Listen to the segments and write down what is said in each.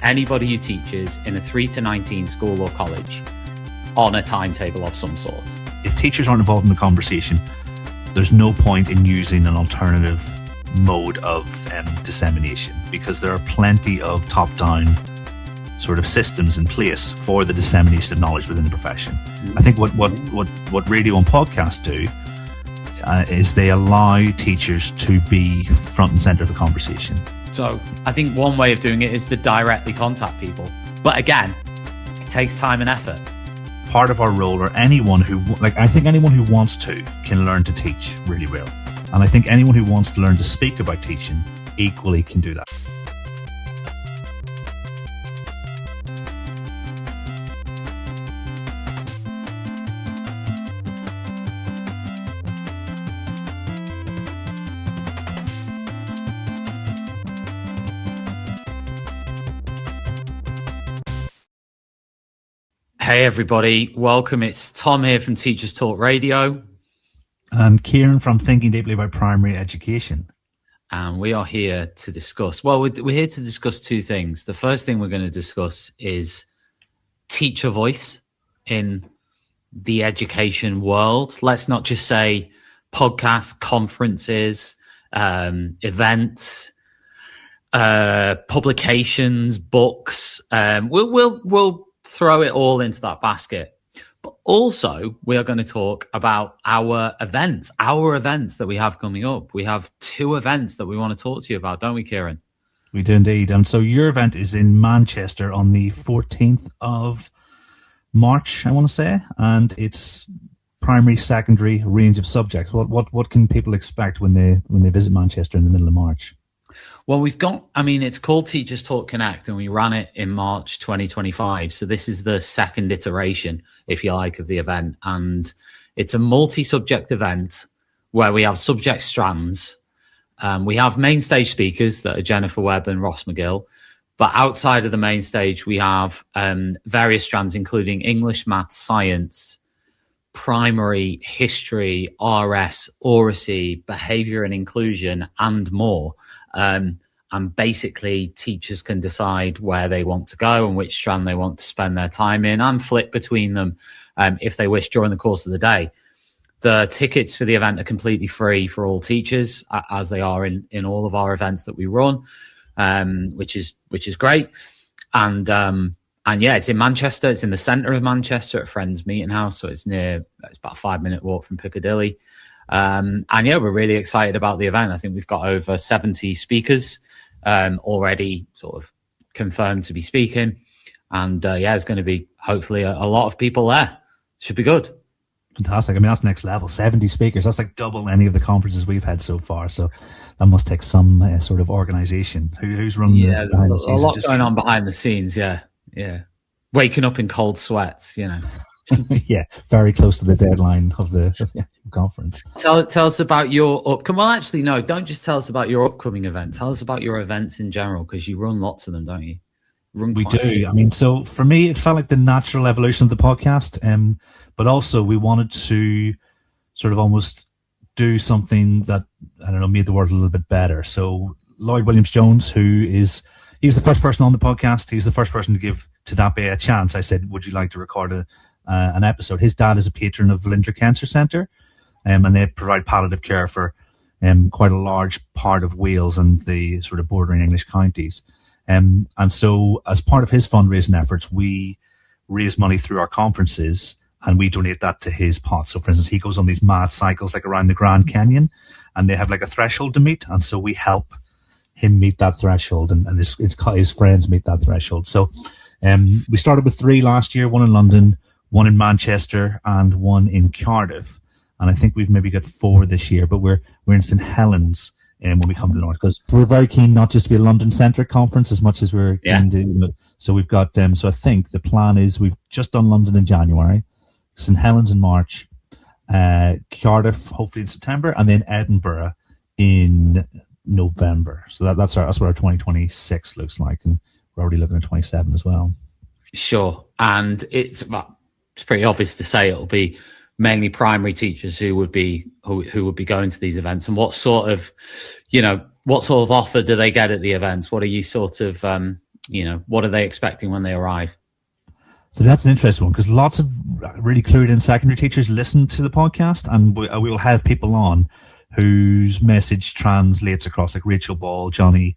anybody who teaches in a 3 to 19 school or college on a timetable of some sort. If teachers aren't involved in the conversation, there's no point in using an alternative mode of dissemination, because there are plenty of top-down sort of systems in place for the dissemination of knowledge within the profession. I think what radio and podcasts do is they allow teachers to be front and center of the conversation. So I think one way of doing it is to directly contact people. But again, it takes time and effort. Part of our role, or anyone who, I think anyone who wants to can learn to teach really well. And I think anyone who wants to learn to speak about teaching equally can do that. Hey everybody, welcome. It's Tom here from Teachers Talk Radio. And Kieran from Thinking Deeply About Primary Education. And we are here to discuss, we're here to discuss two things. The first thing we're going to discuss is teacher voice in the education world. Let's not just say podcasts, conferences, events, publications, books. We'll throw it all into that basket. But also, we are going to talk about our events that we have coming up. We have 2 events that we want to talk to you about, don't we, Kieran? We do indeed. And so your event is in Manchester on the 14th of March, I want to say, and it's primary, secondary range of subjects. What can people expect when they visit Manchester in the middle of March? Well, it's called Teachers Talk Connect, and we ran it in March 2025. So this is the second iteration, if you like, of the event. And it's a multi-subject event where we have subject strands. We have main stage speakers that are Jennifer Webb and Ross McGill. But outside of the main stage, we have various strands, including English, maths, science, primary, history, RS, oracy, behaviour and inclusion, and more. And basically teachers can decide where they want to go and which strand they want to spend their time in, and flip between them if they wish during the course of the day. The tickets for the event are completely free for all teachers, as they are in all of our events that we run, which is great. And yeah, it's in Manchester. It's in the centre of Manchester at Friends Meeting House. So it's about a 5-minute walk from Piccadilly. And yeah, we're really excited about the event. I think we've got over 70 speakers already sort of confirmed to be speaking. And yeah, there's going to be hopefully a lot of people there. Should be good. Fantastic. I mean, that's next level. 70 speakers. That's like double any of the conferences we've had so far. So that must take some sort of organization. Who's running there's a lot going on behind the scenes. Yeah. Waking up in cold sweats, Yeah, very close to the deadline of the conference. Tell us about your upcoming. Well, actually, no, don't just tell us about your upcoming event. Tell us about your events in general, because you run lots of them, don't you? We do. I mean, so for me, it felt like the natural evolution of the podcast, but also we wanted to sort of almost do something that, I don't know, made the world a little bit better. So Lloyd Williams-Jones, he was the first person on the podcast. He was the first person to give Tadape a chance. I said, would you like to record an episode? His dad is a patron of Vlindre Cancer Centre, and they provide palliative care for quite a large part of Wales and the sort of bordering English counties. And so as part of his fundraising efforts, we raise money through our conferences and we donate that to his pot. So for instance, he goes on these mad cycles like around the Grand Canyon, and they have like a threshold to meet. And so we help him meet that threshold, and his friends meet that threshold. So we started with 3 last year, 1 in London, 1 in Manchester, and 1 in Cardiff. And I think we've maybe got 4 this year, but we're in St Helens when we come to the north, because we're very keen not just to be a London-centric conference as much as we're keen to. So we've got, so I think the plan is we've just done London in January, St Helens in March, Cardiff hopefully in September, and then Edinburgh in November. So that's what our 2026 looks like, and we're already looking at 27 as well. Sure. And it's pretty obvious to say it'll be mainly primary teachers who would be going to these events. And what sort of offer do they get at the events? What are you sort of what are they expecting when they arrive? So that's an interesting one, because lots of really clued in secondary teachers listen to the podcast, and we will have people on whose message translates across, like Rachel Ball, Johnny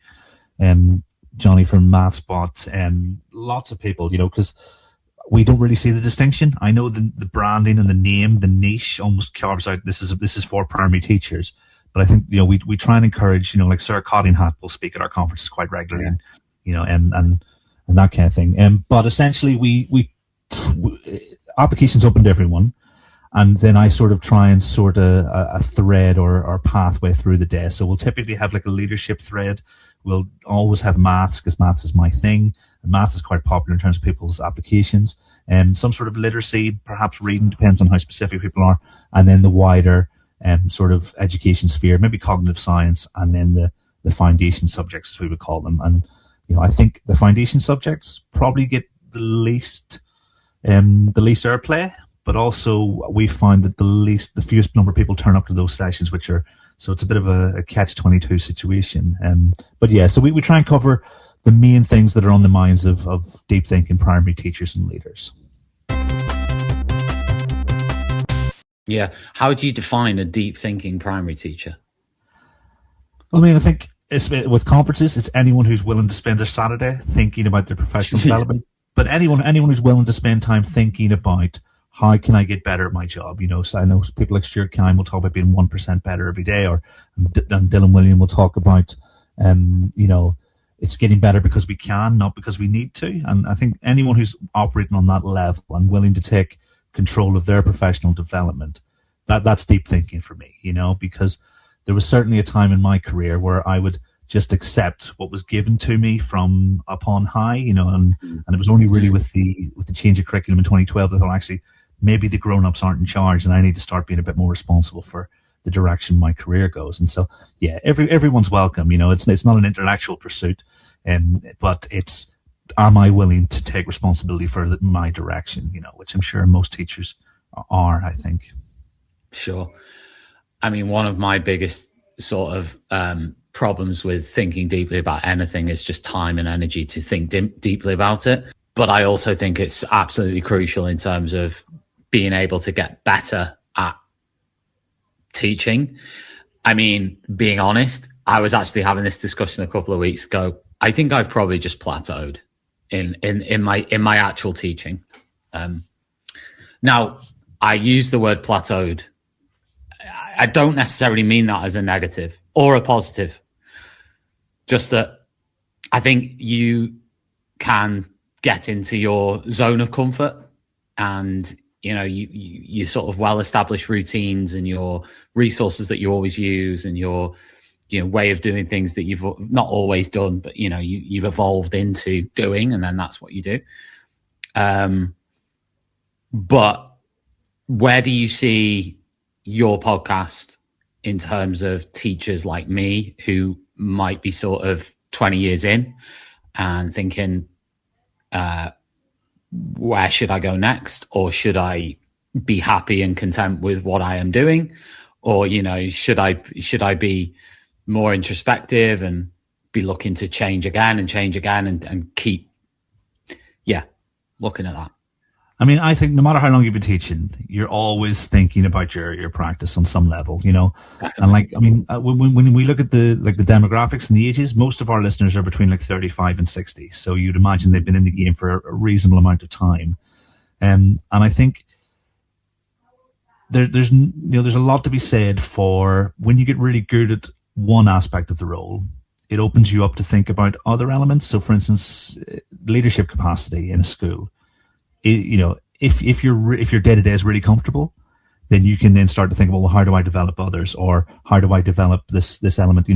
from MathSpot, lots of people, because we don't really see the distinction. I know the branding and the name, the niche almost carves out this is for primary teachers. But I think, we try and encourage, like Sarah Cottingham will speak at our conferences quite regularly, and that kind of thing. But essentially we applications open to everyone. And then I sort of try and sort a thread or pathway through the day. So we'll typically have like a leadership thread. We'll always have maths, because maths is my thing. And maths is quite popular in terms of people's applications. Some sort of literacy, perhaps reading, depends on how specific people are. And then the wider sort of education sphere, maybe cognitive science, and then the foundation subjects, as we would call them. And, I think the foundation subjects probably get the least airplay. But also we find that the fewest number of people turn up to those sessions, so it's a bit of a catch-22 situation. But yeah, so we try and cover the main things that are on the minds of deep thinking primary teachers and leaders. Yeah. How would you define a deep thinking primary teacher? I mean, I think with conferences, it's anyone who's willing to spend their Saturday thinking about their professional development. But anyone who's willing to spend time thinking about, how can I get better at my job? So I know people like Stuart Kine will talk about being 1% better every day, and Dylan William will talk about, it's getting better because we can, not because we need to. And I think anyone who's operating on that level and willing to take control of their professional development, that's deep thinking for me, because there was certainly a time in my career where I would just accept what was given to me from upon high, and it was only really with the change of curriculum in 2012 that I thought, actually, maybe the grown-ups aren't in charge and I need to start being a bit more responsible for the direction my career goes. And so, yeah, everyone's welcome. It's not an intellectual pursuit, but it's, am I willing to take responsibility for my direction, which I'm sure most teachers are, I think. Sure. I mean, one of my biggest sort of problems with thinking deeply about anything is just time and energy to think deeply about it. But I also think it's absolutely crucial in terms of being able to get better at teaching. I mean, being honest, I was actually having this discussion a couple of weeks ago. I think I've probably just plateaued in my actual teaching. Now, I use the word plateaued. I don't necessarily mean that as a negative or a positive. Just that I think you can get into your zone of comfort, and you sort of well-established routines and your resources that you always use, and your way of doing things that you've not always done, but you've evolved into doing, and then that's what you do. But where do you see your podcast in terms of teachers like me who might be sort of 20 years in and thinking, where should I go next? Or should I be happy and content with what I am doing? Or, should I be more introspective and be looking to change again and keep, looking at that? I mean, I think no matter how long you've been teaching, you're always thinking about your practice on some level, Definitely. And when we look at the demographics and the ages, most of our listeners are between 35 and 60. So you'd imagine they've been in the game for a reasonable amount of time. And I think there's a lot to be said for when you get really good at one aspect of the role, it opens you up to think about other elements. So for instance, leadership capacity in a school. If your day-to-day is really comfortable, then you can then start to think, well, how do I develop others, or how do I develop this element?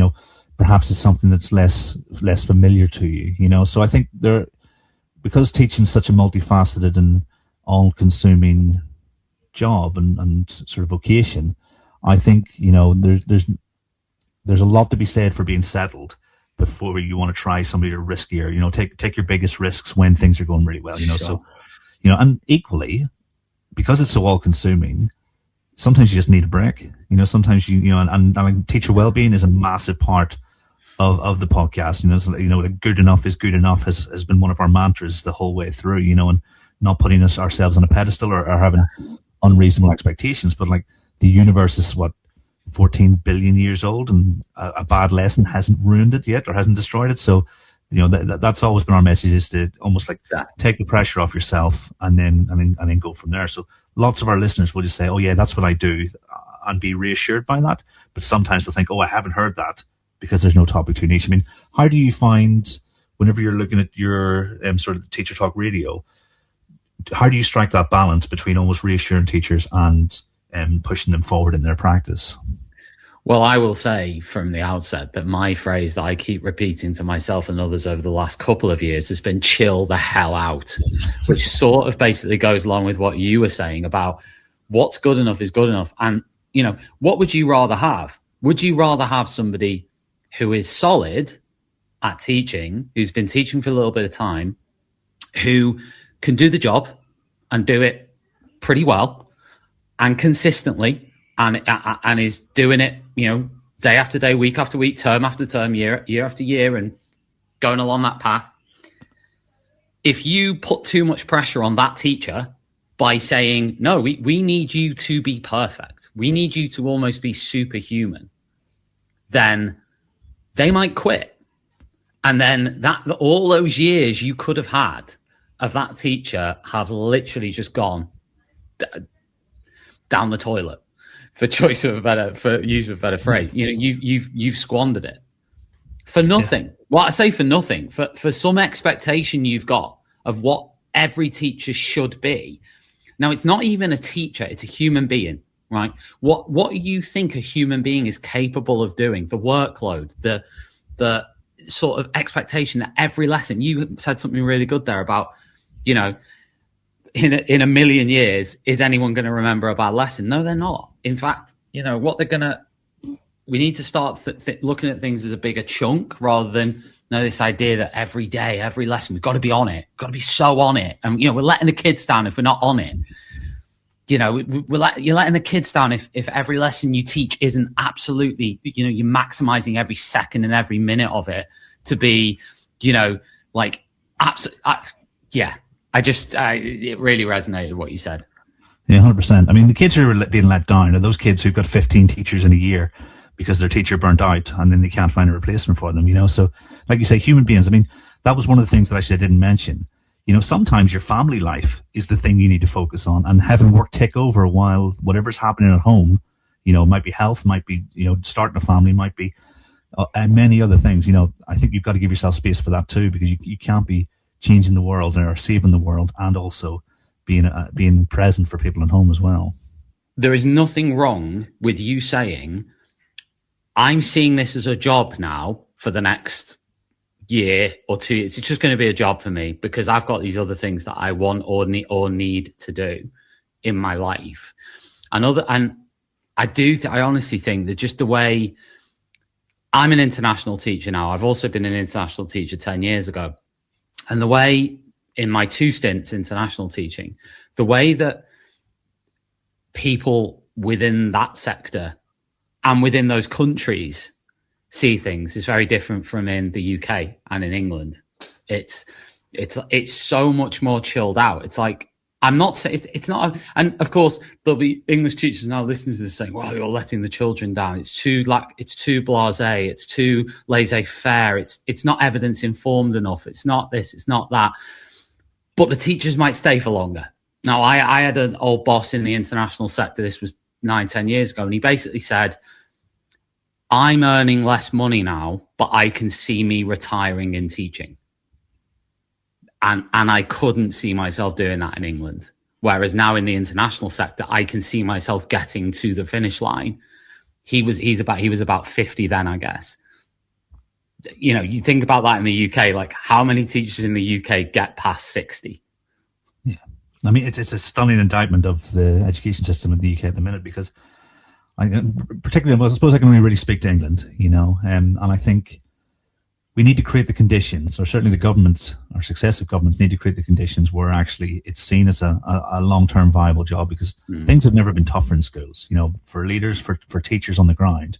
Perhaps it's something that's less familiar to you. So I think because teaching is such a multifaceted and all-consuming job and sort of vocation, I think there's a lot to be said for being settled before you want to try somebody riskier. Take your biggest risks when things are going really well. Sure. So. And equally, because it's so all-consuming, sometimes you just need a break. Sometimes and teacher well-being is a massive part of the podcast. Like good enough is good enough has been one of our mantras the whole way through, and not putting ourselves on a pedestal or having unreasonable expectations. But like the universe is 14 billion years old, and a bad lesson hasn't ruined it yet or hasn't destroyed it. So, that's always been our message, is to almost like take the pressure off yourself and then go from there. So lots of our listeners will just say, oh yeah, that's what I do, and be reassured by that. But sometimes they'll think, oh, I haven't heard that, because there's no topic too niche. I mean, how do you find, whenever you're looking at your sort of Teacher Talk Radio, how do you strike that balance between almost reassuring teachers and pushing them forward in their practice? Well, I will say from the outset that my phrase that I keep repeating to myself and others over the last couple of years has been chill the hell out, which sort of basically goes along with what you were saying about what's good enough is good enough. And, what would you rather have? Would you rather have somebody who is solid at teaching, who's been teaching for a little bit of time, who can do the job and do it pretty well and consistently, and is doing it, day after day, week after week, term after term, year after year, and going along that path? If you put too much pressure on that teacher by saying, no, we need you to be perfect, we need you to almost be superhuman, then they might quit. And then all those years you could have had of that teacher have literally just gone down the toilet, for use of a better phrase. You've squandered it for nothing. Yeah. Well, I say for nothing, for some expectation you've got of what every teacher should be. Now, it's not even a teacher, it's a human being, right? What you think a human being is capable of doing, the workload, the sort of expectation that every lesson, you said something really good there about, in a million years, is anyone going to remember a bad lesson? No, they're not. In fact, what they're going to, we need to start looking at things as a bigger chunk rather than this idea that every day, every lesson, we've got to be on it, got to be so on it. And, we're letting the kids down if we're not on it. You're letting the kids down if every lesson you teach isn't absolutely, you're maximizing every second and every minute of it to be, yeah. It really resonated what you said. Yeah, 100%. I mean, the kids who are being let down are those kids who've got 15 teachers in a year because their teacher burnt out and then they can't find a replacement for them, So, like you say, human beings, I mean, that was one of the things that I didn't mention. Sometimes your family life is the thing you need to focus on, and having work take over while whatever's happening at home, it might be health, might be, starting a family, might be, and many other things. I think you've got to give yourself space for that too, because you can't be changing the world or saving the world and also being present for people at home as well. There is nothing wrong with you saying, I'm seeing this as a job now for the next year or 2 years. It's just going to be a job for me because I've got these other things that I want or need to do in my life. I honestly think that just the way, I'm an international teacher now. I've also been an international teacher 10 years ago. And the way, in my 2 stints international teaching, the way that people within that sector and within those countries see things is very different from in the UK and in England. It's so much more chilled out. It's like, I'm not saying it's not, and of course there'll be English teachers now listening to this saying, well, you're letting the children down. It's too blasé. It's too laissez-faire. It's not evidence informed enough. It's not this, it's not that. But the teachers might stay for longer. Now, I had an old boss in the international sector. This was 9-10 years ago. And he basically said, I'm earning less money now, but I can see me retiring in teaching. And I couldn't see myself doing that in England. Whereas now in the international sector, I can see myself getting to the finish line. He was about 50 then, I guess. You think about that in the UK, like how many teachers in the UK get past 60? Yeah. I mean, it's a stunning indictment of the education system in the UK at the minute, because I suppose I can only really speak to England, and I think we need to create the conditions, or certainly the government or successive governments need to create the conditions where actually it's seen as a long-term viable job, because things have never been tougher in schools, for leaders, for teachers on the ground.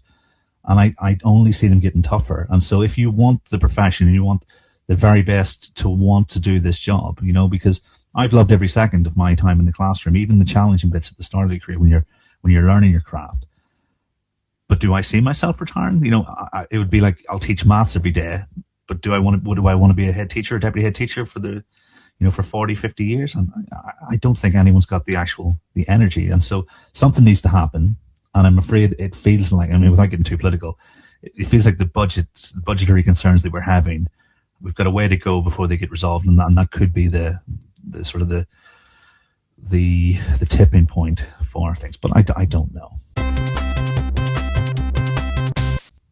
And I only see them getting tougher. And so if you want the profession and you want the very best to want to do this job, you know, because I've loved every second of my time in the classroom, even the challenging bits at the start of your career when you're learning your craft. But do I see myself retiring? You know, it would be like, I'll teach maths every day, but do I want to be a head teacher, a deputy head teacher for 40, 50 years? And I don't think anyone's got the energy. And so something needs to happen. And I'm afraid it feels like, I mean, without getting too political, it feels like the budgetary concerns that we're having, we've got a way to go before they get resolved. And that could be the sort of the tipping point for things. But I don't know.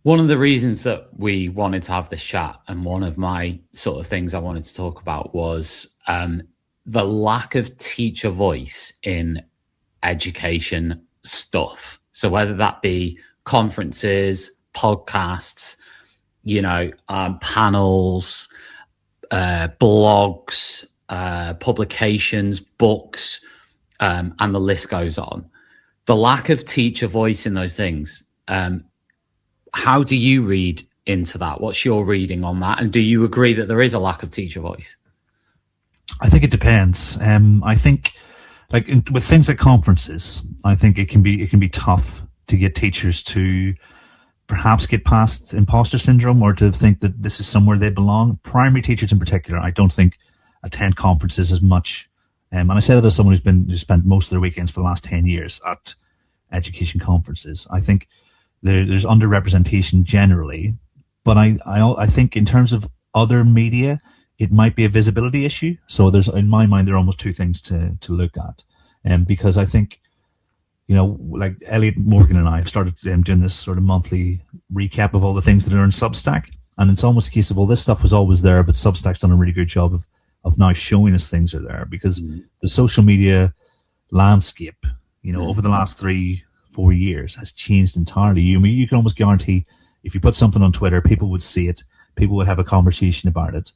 One of the reasons that we wanted to have this chat, and one of my sort of things I wanted to talk about, was the lack of teacher voice in education stuff. So whether that be conferences, podcasts, panels, blogs, publications, books, and the list goes on. The lack of teacher voice in those things. How do you read into that? What's your reading on that? And do you agree that there is a lack of teacher voice? I think it depends. I think, with things like conferences, I think it can be tough to get teachers to perhaps get past imposter syndrome or to think that this is somewhere they belong. Primary teachers in particular, I don't think attend conferences as much. And I say that as someone who's spent most of their weekends for the last 10 years at education conferences. I think there's underrepresentation generally, but I think in terms of other media, it might be a visibility issue. So in my mind, there are almost two things to look at. Because I think, like Elliot Morgan and I have started doing this sort of monthly recap of all the things that are in Substack. And it's almost a case of, well, this stuff was always there, but Substack's done a really good job of now showing us things are there, because the social media landscape, over the last 3-4 years has changed entirely. You can almost guarantee if you put something on Twitter, people would see it, people would have a conversation about it.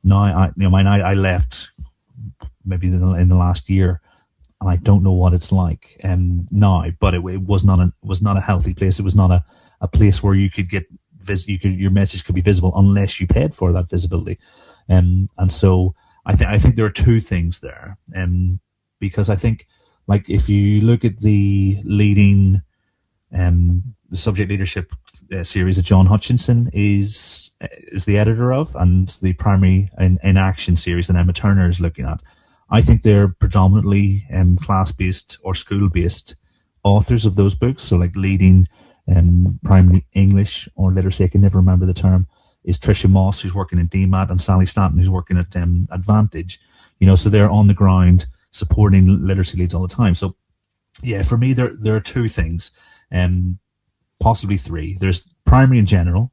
Now, I left maybe in the last year, and I don't know what it's like now. But it was not a healthy place. It was not a place where you could get your message could be visible unless you paid for that visibility. And so I think there are two things there. Because I think, like, if you look at the leading the subject leadership series that John Hutchinson is the editor of, and the primary in action series that Emma Turner is looking at, I think they're predominantly class-based or school-based authors of those books. So, like, leading primary English or literacy, I can never remember the term, is Tricia Moss, who's working in DMAT, and Sally Stanton, who's working at Advantage. So they're on the ground supporting literacy leads all the time. So, yeah, for me, there are two things, possibly three. There's primary in general,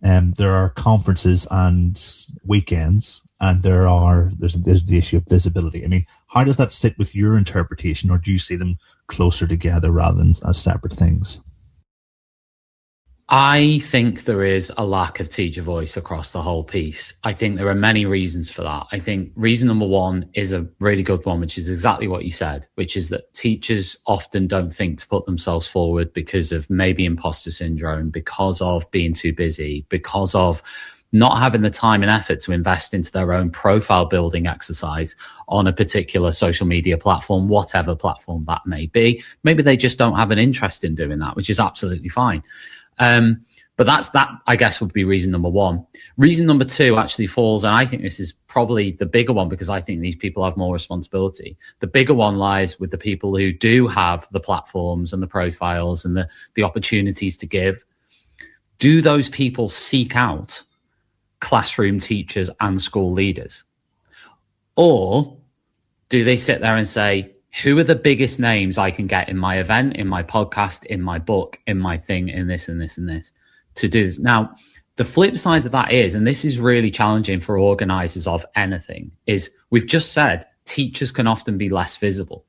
there are conferences and weekends, and there's the issue of visibility. I mean, how does that sit with your interpretation, or do you see them closer together rather than as separate things? I think there is a lack of teacher voice across the whole piece. I think there are many reasons for that. I think reason number one is a really good one, which is exactly what you said, which is that teachers often don't think to put themselves forward because of maybe imposter syndrome, because of being too busy, because of not having the time and effort to invest into their own profile building exercise on a particular social media platform, whatever platform that may be. Maybe they just don't have an interest in doing that, which is absolutely fine. But that, I guess, would be reason number one. Reason number two actually falls, and I think this is probably the bigger one, because I think these people have more responsibility. The bigger one lies with the people who do have the platforms and the profiles and the opportunities to give. Do those people seek out classroom teachers and school leaders? Or do they sit there and say, who are the biggest names I can get in my event, in my podcast, in my book, in my thing, in this and this and this, to do this? Now, the flip side of that is, and this is really challenging for organizers of anything, is we've just said teachers can often be less visible.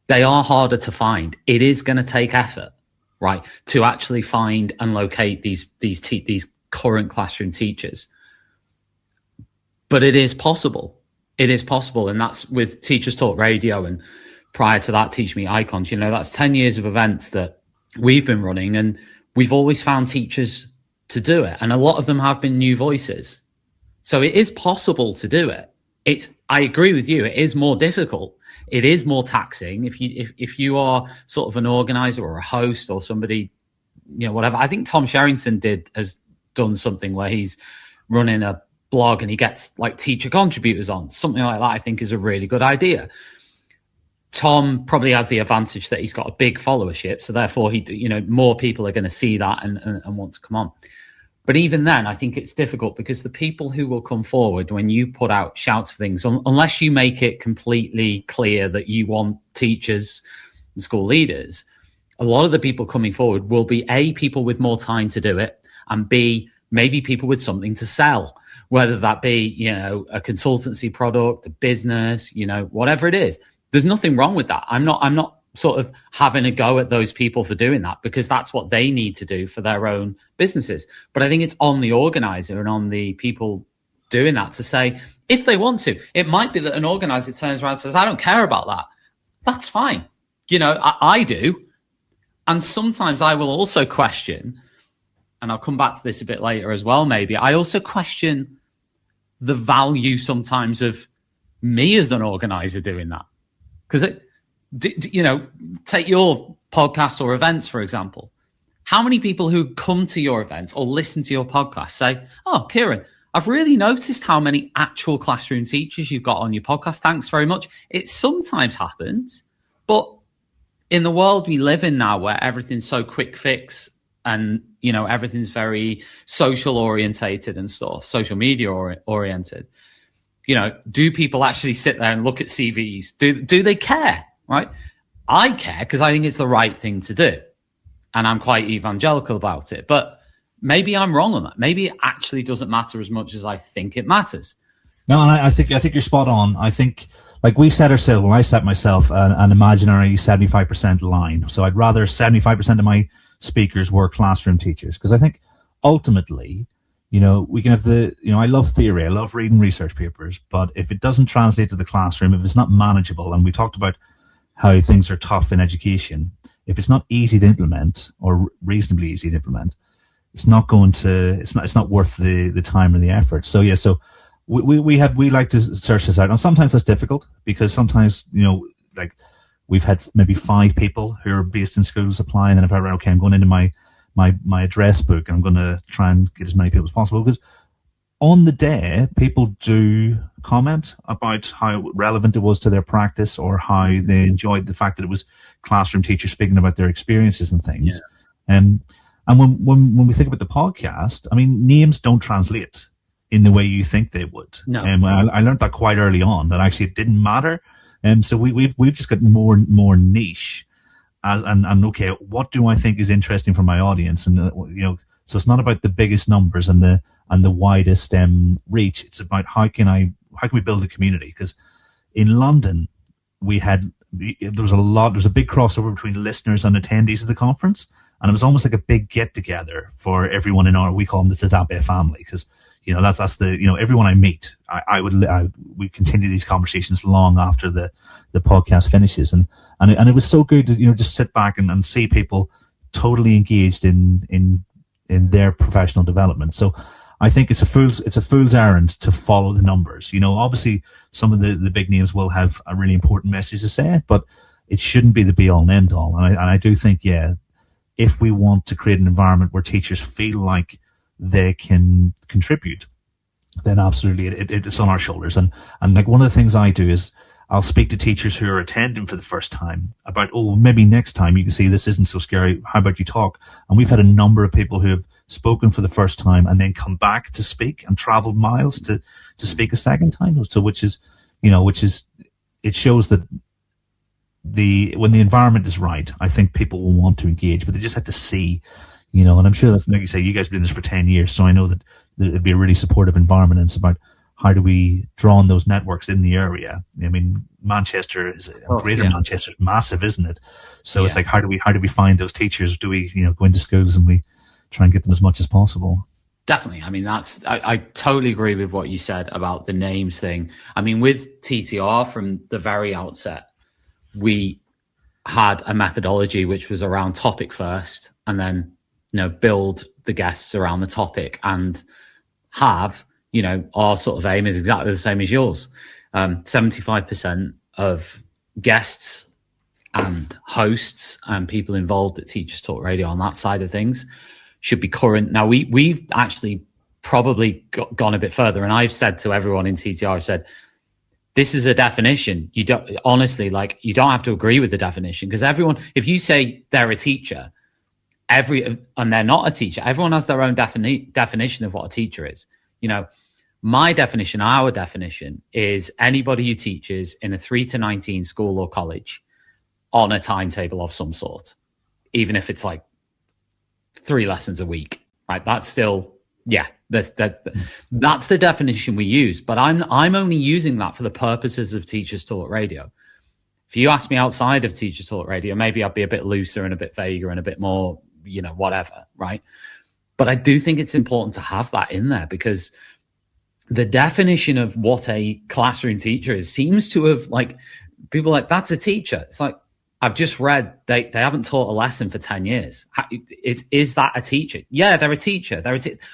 They are harder to find. It is going to take effort, right, to actually find and locate these current classroom teachers. But it is possible. It is possible. And that's with Teachers Talk Radio, and prior to that, Teach Me Icons. That's 10 years of events that we've been running, and we've always found teachers to do it. And a lot of them have been new voices. So it is possible to do it. I agree with you. It is more difficult. It is more taxing. If you are sort of an organizer or a host or somebody, whatever. I think Tom Sherrington has done something where he's running a blog and he gets like teacher contributors on. Something like that I think is a really good idea. Tom probably has the advantage that he's got a big followership, so therefore more people are going to see that and want to come on. But even then, I think it's difficult because the people who will come forward when you put out shouts for things, unless you make it completely clear that you want teachers and school leaders, a lot of the people coming forward will be A, people with more time to do it, and B, maybe people with something to sell, whether that be, a consultancy product, a business, whatever it is. There's nothing wrong with that. I'm not sort of having a go at those people for doing that because that's what they need to do for their own businesses. But I think it's on the organizer and on the people doing that to say, if they want to, it might be that an organizer turns around and says, I don't care about that. That's fine. I do. And sometimes I will also question, and I'll come back to this a bit later as well, maybe. I also question the value sometimes of me as an organizer doing that. Because take your podcast or events, for example. How many people who come to your event or listen to your podcast say, oh, Kieran, I've really noticed how many actual classroom teachers you've got on your podcast. Thanks very much. It sometimes happens, but in the world we live in now where everything's so quick fix and, everything's very social orientated and stuff, social media oriented, do people actually sit there and look at CVs? Do they care? Right? I care because I think it's the right thing to do. And I'm quite evangelical about it. But maybe I'm wrong on that. Maybe it actually doesn't matter as much as I think it matters. No, and I think you're spot on. I think, like we set ourselves, when I set myself an imaginary 75% line. So I'd rather 75% of my speakers were classroom teachers. Because I think ultimately, we can have I love theory. I love reading research papers. But if it doesn't translate to the classroom, if it's not manageable, and we talked about how things are tough in education, if it's not easy to implement or reasonably easy to implement, it's not worth the time and the effort. So yeah, so we like to search this out, and sometimes that's difficult because sometimes like we've had maybe 5 people who are based in schools applying, and if I'm going into my address book and I'm going to try and get as many people as possible, because on the day, people do comment about how relevant it was to their practice or how they enjoyed the fact that it was classroom teachers speaking about their experiences and things. Yeah. And when we think about the podcast, I mean, names don't translate in the way you think they would. No. I learned that quite early on, that actually it didn't matter. So we've just got more niche and okay, what do I think is interesting for my audience? And so it's not about the biggest numbers and the widest reach. It's about how can we build a community? Because in London, there was a big crossover between listeners and attendees of the conference, and it was almost like a big get together for everyone we call them the Tadabe family, because that's the everyone I meet, we continue these conversations long after the podcast finishes, and it was so good to just sit back and see people totally engaged in their professional development. So I think it's a fool's errand to follow the numbers. Obviously some of the big names will have a really important message to say, but it shouldn't be the be all and end all. And I do think, yeah, if we want to create an environment where teachers feel like they can contribute, then absolutely it's on our shoulders. And like one of the things I do is I'll speak to teachers who are attending for the first time about, maybe next time you can see this isn't so scary. How about you talk? And we've had a number of people who have spoken for the first time and then come back to speak and traveled miles to speak a second time. So which is it shows that when the environment is right, I think people will want to engage, but they just have to see, and I'm sure that's, like you say, you guys have been doing this for 10 years. So I know that it'd be a really supportive environment, and it's about how do we draw on those networks in the area? I mean, Manchester Manchester is massive, isn't it? So it's like, how do we find those teachers? Do we, go into schools and we try and get them as much as possible? Definitely. I mean, I totally agree with what you said about the names thing. I mean, with TTR from the very outset, we had a methodology which was around topic first and then build the guests around the topic and have, our sort of aim is exactly the same as yours. 75% of guests and hosts and people involved at Teachers Talk Radio on that side of things should be current. Now, we've actually probably gone a bit further, and I've said to everyone in TTR, I've said, this is a definition. You don't have to agree with the definition, because everyone, if you say they're a teacher, and they're not a teacher, everyone has their own definition of what a teacher is. My definition, our definition, is anybody who teaches in a 3 to 19 school or college on a timetable of some sort, even if it's like 3 lessons a week, right? That's still, that's the definition we use. But I'm only using that for the purposes of Teachers Talk Radio. If you ask me outside of Teachers Talk Radio, maybe I'd be a bit looser and a bit vaguer and a bit more, whatever, right? But I do think it's important to have that in there, because the definition of what a classroom teacher is seems to have, people are like, that's a teacher. It's like, I've just read they haven't taught a lesson for 10 years. Is that a teacher? Yeah, they're a teacher.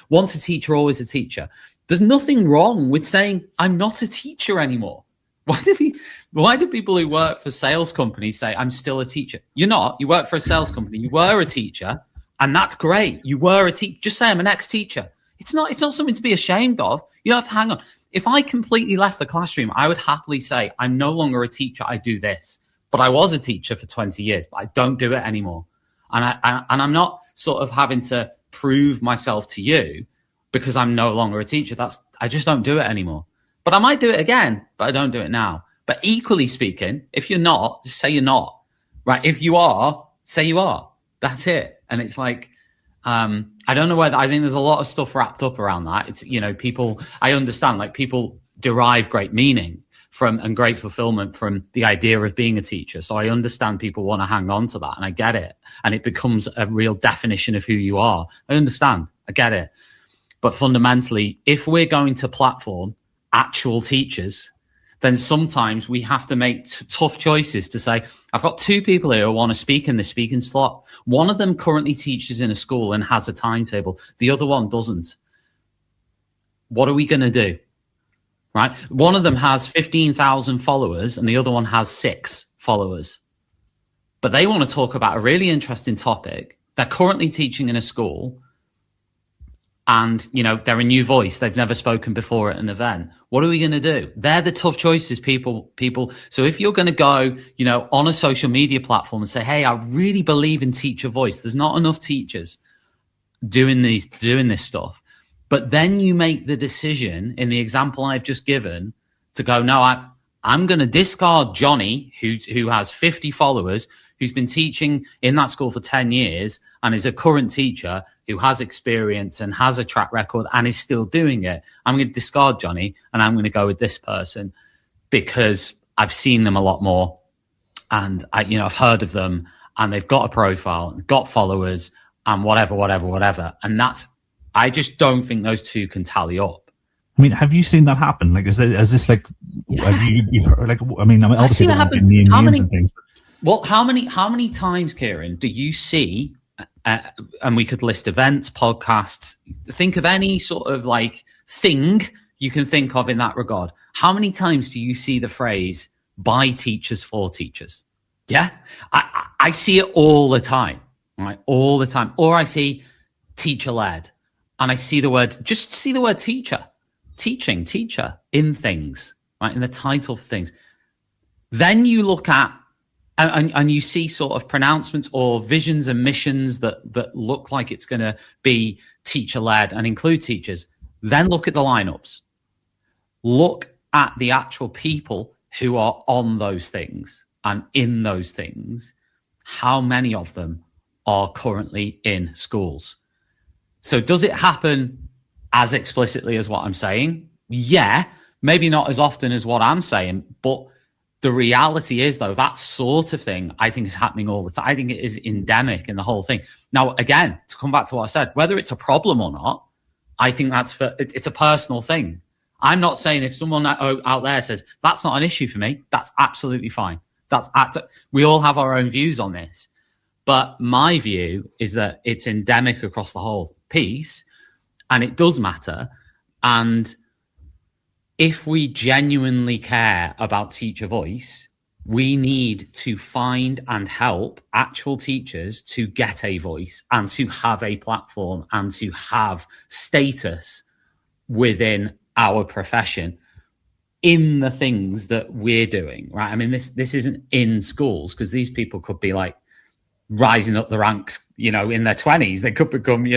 Once a teacher, always a teacher. There's nothing wrong with saying, I'm not a teacher anymore. Why do people who work for sales companies say, I'm still a teacher? You're not. You work for a sales company. You were a teacher, and that's great. You were a teacher. Just say, I'm an ex-teacher. It's not something to be ashamed of. You don't have to hang on. If I completely left the classroom, I would happily say, I'm no longer a teacher. I do this. But I was a teacher for 20 years, but I don't do it anymore. And I'm not sort of having to prove myself to you because I'm no longer a teacher. I just don't do it anymore. But I might do it again, but I don't do it now. But equally speaking, if you're not, just say you're not, right? If you are, say you are. That's it. And it's like, I don't know whether, I think there's a lot of stuff wrapped up around that. It's, people, I understand, people derive great meaning from and great fulfillment from the idea of being a teacher. So I understand people want to hang on to that, and I get it. And it becomes a real definition of who you are. I understand. I get it. But fundamentally, if we're going to platform actual teachers, then sometimes we have to make tough choices to say, I've got 2 people here who want to speak in the speaking slot. One of them currently teaches in a school and has a timetable. The other one doesn't. What are we going to do? Right? One of them has 15,000 followers and the other one has 6 followers. But they want to talk about a really interesting topic. They're currently teaching in a school, and, they're a new voice. They've never spoken before at an event. What are we going to do? They're the tough choices, people. So if you're going to go, on a social media platform and say, hey, I really believe in teacher voice. There's not enough teachers doing this stuff. But then you make the decision in the example I've just given to go, no, I'm going to discard Johnny, who has 50 followers, who's been teaching in that school for 10 years and is a current teacher who has experience and has a track record and is still doing it. I'm going to discard Johnny and I'm going to go with this person because I've seen them a lot more, and I've heard of them, and they've got a profile, got followers, and whatever. And I just don't think those two can tally up. I mean, have you seen that happen? Is this have you've heard, obviously names and things. Well, how many times, Kieran, do you see, and we could list events, podcasts, think of any sort of thing you can think of in that regard. How many times do you see the phrase by teachers for teachers? Yeah. I see it all the time, right? All the time. Or I see teacher led. And I see the word teacher, teaching, teacher in things, right? In the title of things. Then you look at, and you see sort of pronouncements or visions and missions that look like it's going to be teacher led and include teachers. Then look at the lineups. Look at the actual people who are on those things and in those things. How many of them are currently in schools? So does it happen as explicitly as what I'm saying? Yeah, maybe not as often as what I'm saying, but the reality is, though, that sort of thing, I think, is happening all the time. I think it is endemic in the whole thing. Now, again, to come back to what I said, whether it's a problem or not, I think it's a personal thing. I'm not saying if someone out there says, that's not an issue for me, that's absolutely fine. We all have our own views on this. But my view is that it's endemic across the whole piece, and it does matter. And if we genuinely care about teacher voice, we need to find and help actual teachers to get a voice and to have a platform and to have status within our profession in the things that we're doing, right? I mean, this isn't in schools, because these people could be like rising up the ranks, in their 20s. They could become,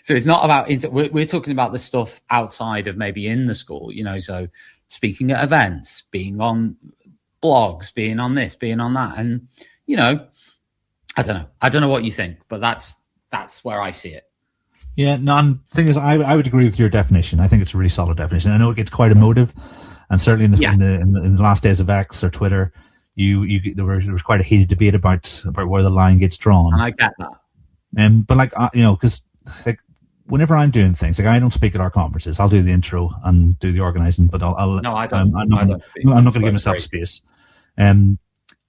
so it's not about, we're talking about the stuff outside of maybe in the school, so speaking at events, being on blogs, being on this, being on that. And, I don't know what you think, but that's where I see it. Yeah, no, the thing is, I would agree with your definition. I think it's a really solid definition. I know it gets quite emotive, and certainly in the last days of X or Twitter, there was quite a heated debate about where the line gets drawn. And I get that. But because whenever I'm doing things, I don't speak at our conferences. I'll do the intro and do the organizing, but I'm not going to give myself space. And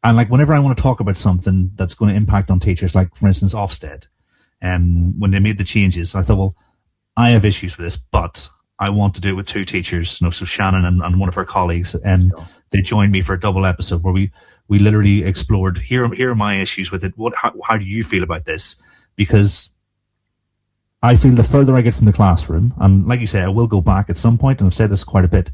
whenever I want to talk about something that's going to impact on teachers, like for instance Ofsted, when they made the changes, I thought, well, I have issues with this, but I want to do it with two teachers, so Shannon and one of her colleagues, and they joined me for a double episode where we literally explored, here are my issues with it. How do you feel about this? Because I feel the further I get from the classroom, and like you say, I will go back at some point, and I've said this quite a bit,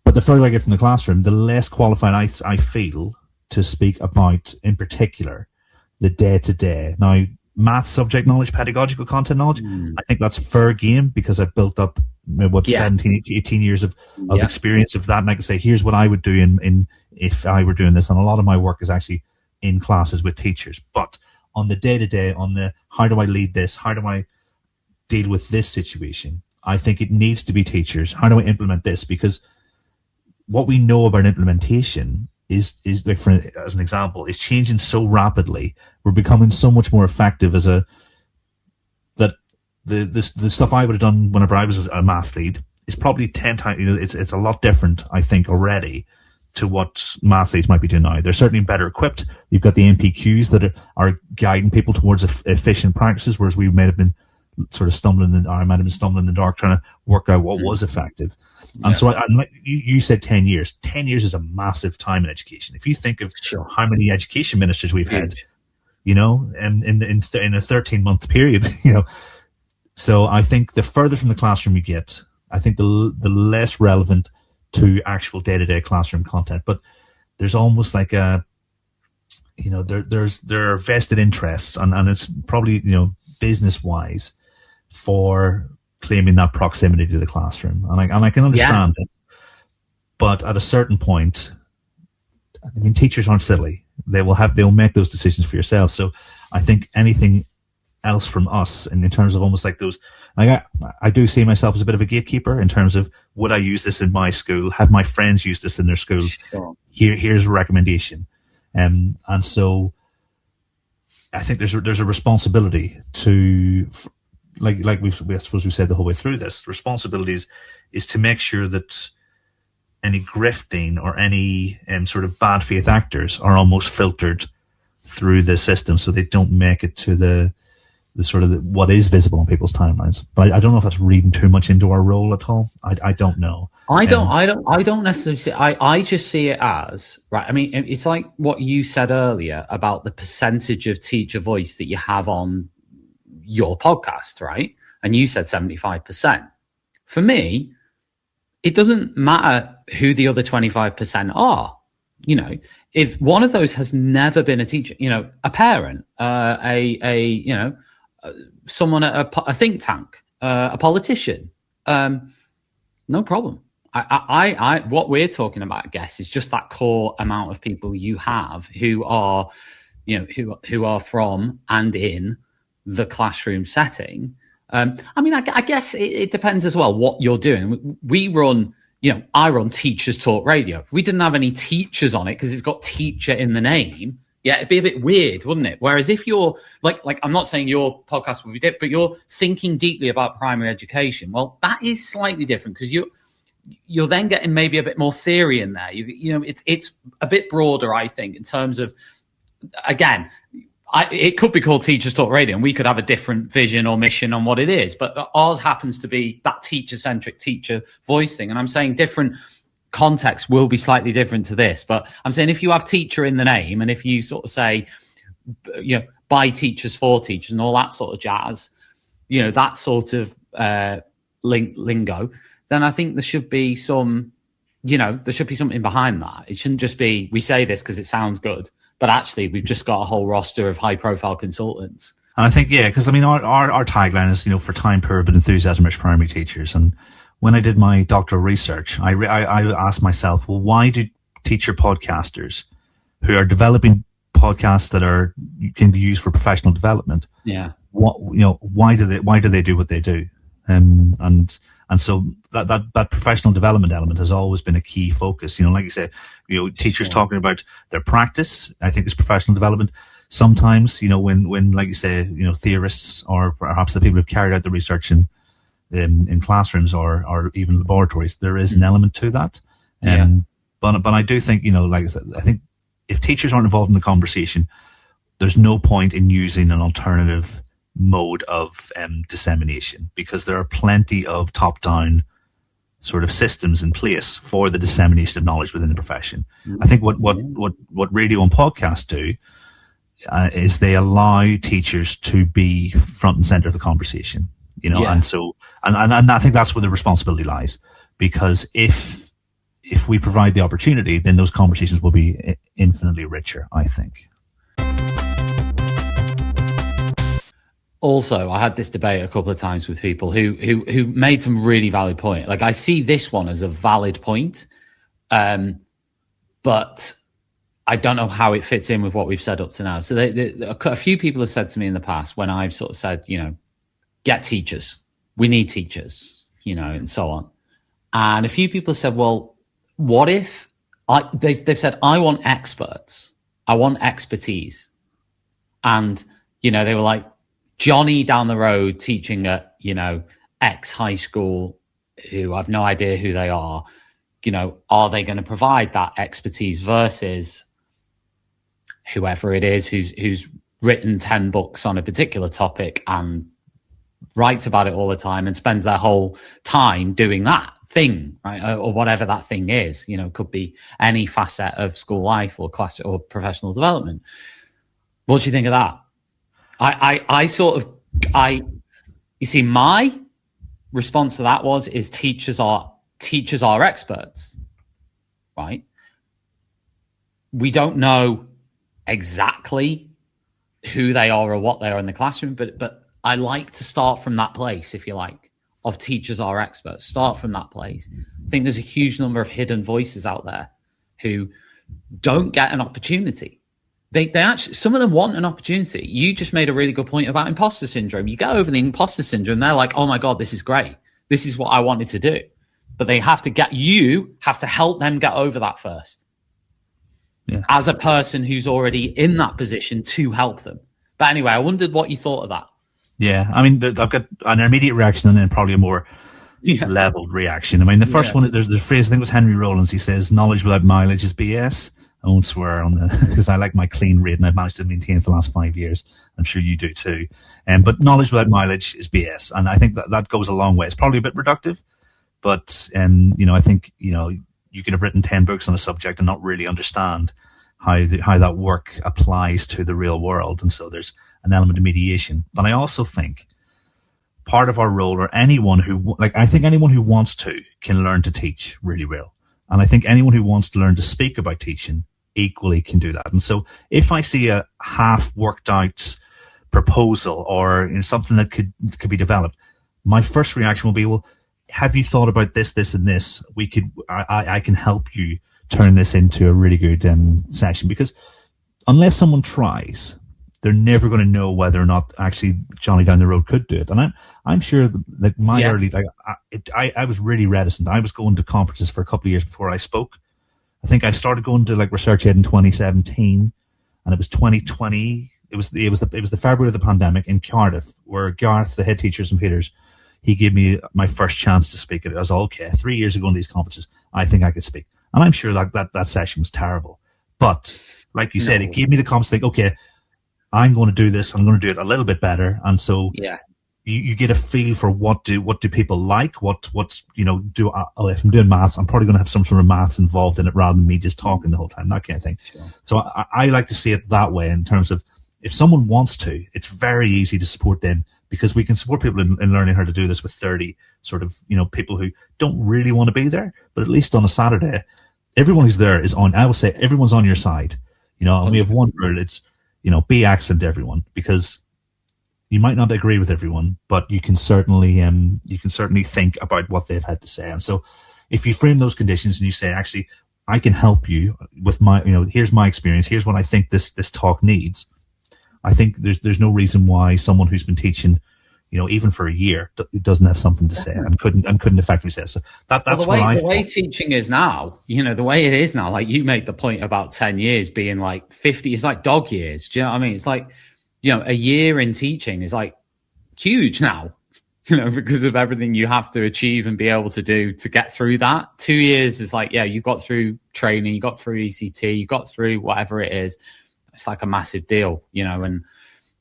but the further I get from the classroom, the less qualified I feel to speak about, in particular, the day-to-day. Now, math subject knowledge, pedagogical content knowledge, I think that's fair game, because I've built up 17, 18 years of experience of that, and I can say, here's what I would do in if I were doing this. And a lot of my work is actually in classes with teachers. But on the day-to-day, on the how do I lead this, how do I deal with this situation, I think it needs to be teachers. How do I implement this? Because what we know about implementation is like, as an example, is changing so rapidly. We're becoming so much more effective that the stuff I would have done whenever I was a math lead is probably 10 times. It's a lot different, I think, already to what math leads might be doing now. They're certainly better equipped. You've got the NPQs that are guiding people towards efficient practices, whereas we may have been sort of stumbling in the dark trying to work out what was effective. And so like you said 10 years. 10 years is a massive time in education. If you think of how many education ministers we've had, in a 13-month period, So I think the further from the classroom you get, I think the less relevant to actual day-to-day classroom content. But there's almost like there are vested interests, and it's probably, business-wise, for claiming that proximity to the classroom, and I can understand it, but at a certain point, I mean, teachers aren't silly. They'll make those decisions for yourself. So I think anything else from us, and in terms of almost like those, like I do see myself as a bit of a gatekeeper in terms of, would I use this in my school? Have my friends use this in their schools? Sure. Here's a recommendation, and so I think there's a responsibility to. Like I suppose we said the whole way through this, responsibilities is to make sure that any grifting or any sort of bad faith actors are almost filtered through the system, so they don't make it to the sort of what is visible on people's timelines. But I don't know if that's reading too much into our role at all. I don't know. I don't necessarily see. I just see it as, right. I mean, it's like what you said earlier about the percentage of teacher voice that you have on your podcast, right? And you said 75%. For me, it doesn't matter who the other 25% are. If one of those has never been a teacher, a parent, someone at a think tank, a politician, no problem. I what we're talking about, I guess, is just that core amount of people you have who are, who are from and in the classroom setting. I mean, I guess it depends as well what you're doing. We run, I run Teachers Talk Radio. If we didn't have any teachers on it because it's got teacher in the name, it'd be a bit weird, wouldn't it? Whereas if you're like I'm not saying your podcast will be different, but you're thinking deeply about primary education, well, that is slightly different because you're then getting maybe a bit more theory in there. It's a bit broader, I think, in terms of, again, it could be called Teachers Talk Radio, and we could have a different vision or mission on what it is. But ours happens to be that teacher-centric, teacher voice thing. And I'm saying different contexts will be slightly different to this. But I'm saying if you have teacher in the name, and if you sort of say, by teachers for teachers and all that sort of jazz, that sort of lingo, then I think there should be some, there should be something behind that. It shouldn't just be, we say this because it sounds good, but actually we've just got a whole roster of high profile consultants. And I think, because I mean, our tagline is, for time poor but enthusiasm-rich primary teachers. And when I did my doctoral research, I asked myself, well, why do teacher podcasters who are developing podcasts that can be used for professional development, why do they do what they do? And so that professional development element has always been a key focus. Like you say, teachers talking about their practice, I think, is professional development. Sometimes, when like you say, theorists or perhaps the people who've carried out the research in classrooms or even laboratories, there is an element to that. But I do think, like I said, I think if teachers aren't involved in the conversation, there's no point in using an alternative mode of dissemination, because there are plenty of top-down sort of systems in place for the dissemination of knowledge within the profession. I think what radio and podcasts do is they allow teachers to be front and center of the conversation, and so and I think that's where the responsibility lies, because if we provide the opportunity, then those conversations will be infinitely richer, I think. Also, I had this debate a couple of times with people who made some really valid point. Like, I see this one as a valid point, but I don't know how it fits in with what we've said up to now. So a few people have said to me in the past, when I've sort of said, get teachers, we need teachers, and so on. And a few people have said, well, what if they've said, I want experts, I want expertise. And, they were like, Johnny down the road teaching at, X high school, who I've no idea who they are, are they going to provide that expertise versus whoever it is who's written 10 books on a particular topic and writes about it all the time and spends their whole time doing that thing, right? Or whatever that thing is, could be any facet of school life or class or professional development. What do you think of that? You see, my response to that is teachers are experts, right? We don't know exactly who they are or what they are in the classroom, but I like to start from that place, if you like, of teachers are experts. Start from that place. I think there's a huge number of hidden voices out there who don't get an opportunity. They actually, some of them want an opportunity. You just made a really good point about imposter syndrome. You get over the imposter syndrome, they're like, oh my God, this is great. This is what I wanted to do. But you have to help them get over that first. Yeah. As a person who's already in that position to help them. But anyway, I wondered what you thought of that. Yeah, I mean, I've got an immediate reaction and then probably a more leveled reaction. I mean, the first one, there's the phrase, I think it was Henry Rollins, he says, knowledge without mileage is BS. I won't swear on that because I like my clean rating I've managed to maintain for the last 5 years. I'm sure you do too. But knowledge without mileage is BS. And I think that goes a long way. It's probably a bit reductive, but, I think, you can have written 10 books on a subject and not really understand how that work applies to the real world. And so there's an element of mediation. But I also think part of our role, or anyone who wants to can learn to teach really well. And I think anyone who wants to learn to speak about teaching equally can do that. And so if I see a half worked out proposal or something that could be developed, my first reaction will be, well, have you thought about this, and this? I can help you turn this into a really good session, because unless someone tries, they're never going to know whether or not actually Johnny down the road could do it. And I'm sure that I was really reticent. I was going to conferences for a couple of years before I spoke. I think I started going to Research Ed in 2017, and it was 2020. It was the February of the pandemic in Cardiff, where Gareth, the head teacher at St. Peter's, he gave me my first chance to speak. I was okay. 3 years ago in these conferences, I think I could speak. And I'm sure that session was terrible. But like you said, it gave me the confidence to think, okay, I'm going to do this. I'm going to do it a little bit better. And so Yeah. you get a feel for what do people like, what's, if I'm doing maths, I'm probably going to have some sort of maths involved in it rather than me just talking the whole time, that kind of thing. Sure. So I like to see it that way in terms of if someone wants to, it's very easy to support them because we can support people in learning how to do this with 30 sort of, people who don't really want to be there, but at least on a Saturday, everyone who's there is on, I will say everyone's on your side, and we have one rule. It's, be excellent to everyone because you might not agree with everyone, but you can certainly think about what they've had to say. And so if you frame those conditions and you say, actually, I can help you with my, here's my experience. Here's what I think this talk needs. I think there's no reason why someone who's been teaching, even for a year doesn't have something to say and couldn't effectively say. So that's what I the way teaching is now, the way it is now, like you made the point about 10 years being like 50, it's like dog years. Do you know what I mean? It's like, a year in teaching is like huge now, because of everything you have to achieve and be able to do to get through that. 2 years is like, you got through training, you got through ECT, you got through whatever it is. It's like a massive deal, and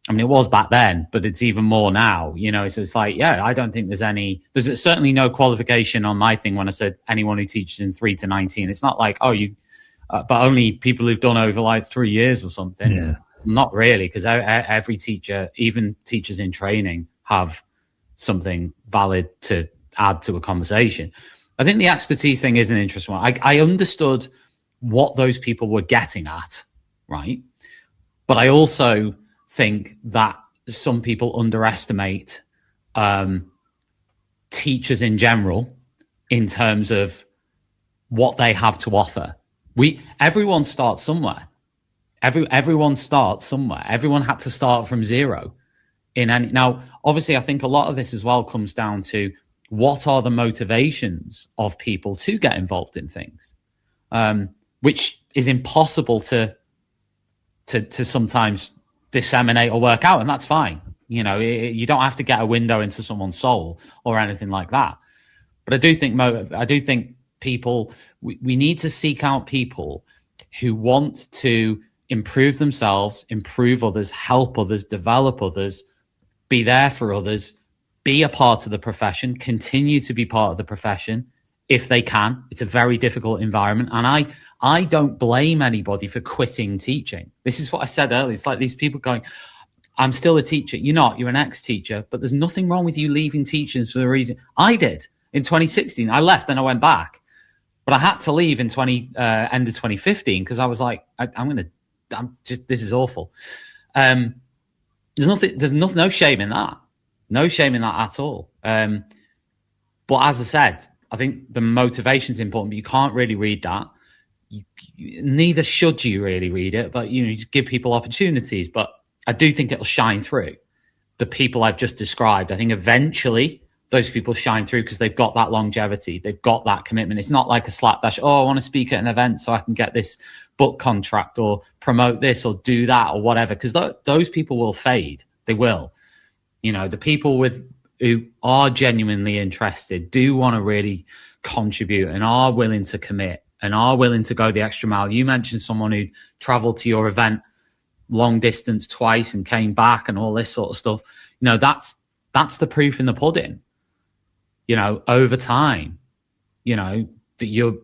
I mean, it was back then, but it's even more now, so it's like, I don't think there's certainly no qualification on my thing when I said anyone who teaches in 3 to 19. It's not like, but only people who've done over like 3 years or something. Yeah. Not really, because every teacher, even teachers in training, have something valid to add to a conversation. I think the expertise thing is an interesting one. I understood what those people were getting at, right? But I also think that some people underestimate teachers in general in terms of what they have to offer. Everyone starts somewhere. Everyone starts somewhere. Everyone had to start from zero. Now, obviously, I think a lot of this as well comes down to what are the motivations of people to get involved in things, which is impossible to sometimes disseminate or work out, and that's fine. You don't have to get a window into someone's soul or anything like that. But I do think people, we need to seek out people who want to improve themselves, improve others, help others, develop others, be there for others, be a part of the profession, continue to be part of the profession if they can. It's a very difficult environment. And I don't blame anybody for quitting teaching. This is what I said earlier. It's like these people going, I'm still a teacher. You're not. You're an ex-teacher. But there's nothing wrong with you leaving teaching for the reason. I did in 2016. I left and I went back. But I had to leave in end of 2015 because I was like, this is awful. There's no shame in that. No shame in that at all. But as I said, I think the motivation's important, but you can't really read that. Neither should you really read it, but you just give people opportunities. But I do think it'll shine through. The people I've just described, I think eventually those people shine through because they've got that longevity. They've got that commitment. It's not like a slapdash, I want to speak at an event so I can get this book contract or promote this or do that or whatever, because those people will fade. They will. The people who are genuinely interested, do want to really contribute and are willing to commit and are willing to go the extra mile. You mentioned someone who traveled to your event long distance twice and came back and all this sort of stuff. That's the proof in the pudding. Over time, that your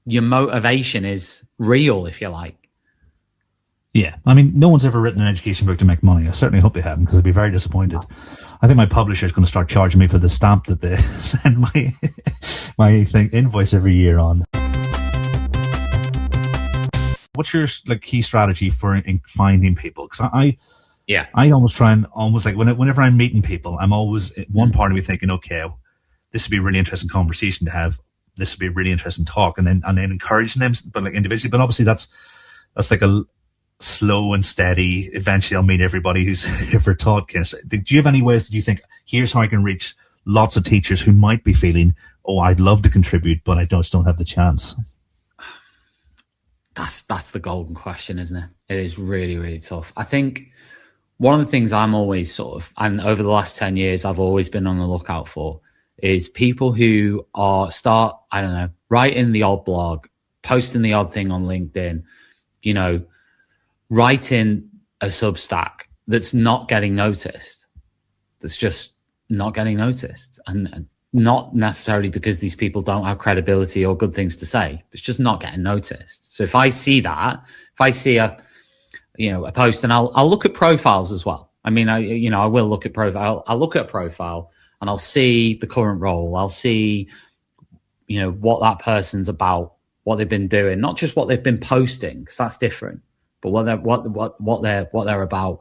motivation is real, if you like. Yeah. I mean, no one's ever written an education book to make money. I certainly hope they haven't, because I'd be very disappointed. I think my publisher is going to start charging me for the stamp that they send my invoice every year on. What's your key strategy for finding people? Because I almost try and whenever I'm meeting people, I'm always one part of me thinking, okay, this would be a really interesting conversation to have. This would be a really interesting talk, and then encouraging them, but individually. But obviously, that's like a slow and steady. Eventually, I'll meet everybody who's ever taught. Do you have any ways that you think, here's how I can reach lots of teachers who might be feeling, I'd love to contribute, but I just don't have the chance? That's the golden question, isn't it? It is really, really tough. I think one of the things I'm always and over the last 10 years, I've always been on the lookout for is people who writing the odd blog, posting the odd thing on LinkedIn, writing a Substack that's not getting noticed, that's just not getting noticed, and not necessarily because these people don't have credibility or good things to say. It's just not getting noticed. So if I see that, if I see a post, and I'll look at profiles as well. I mean, I will look at profile. I'll look at a profile and I'll see the current role. I'll see, what that person's about, what they've been doing, not just what they've been posting, because that's different, but what they're about.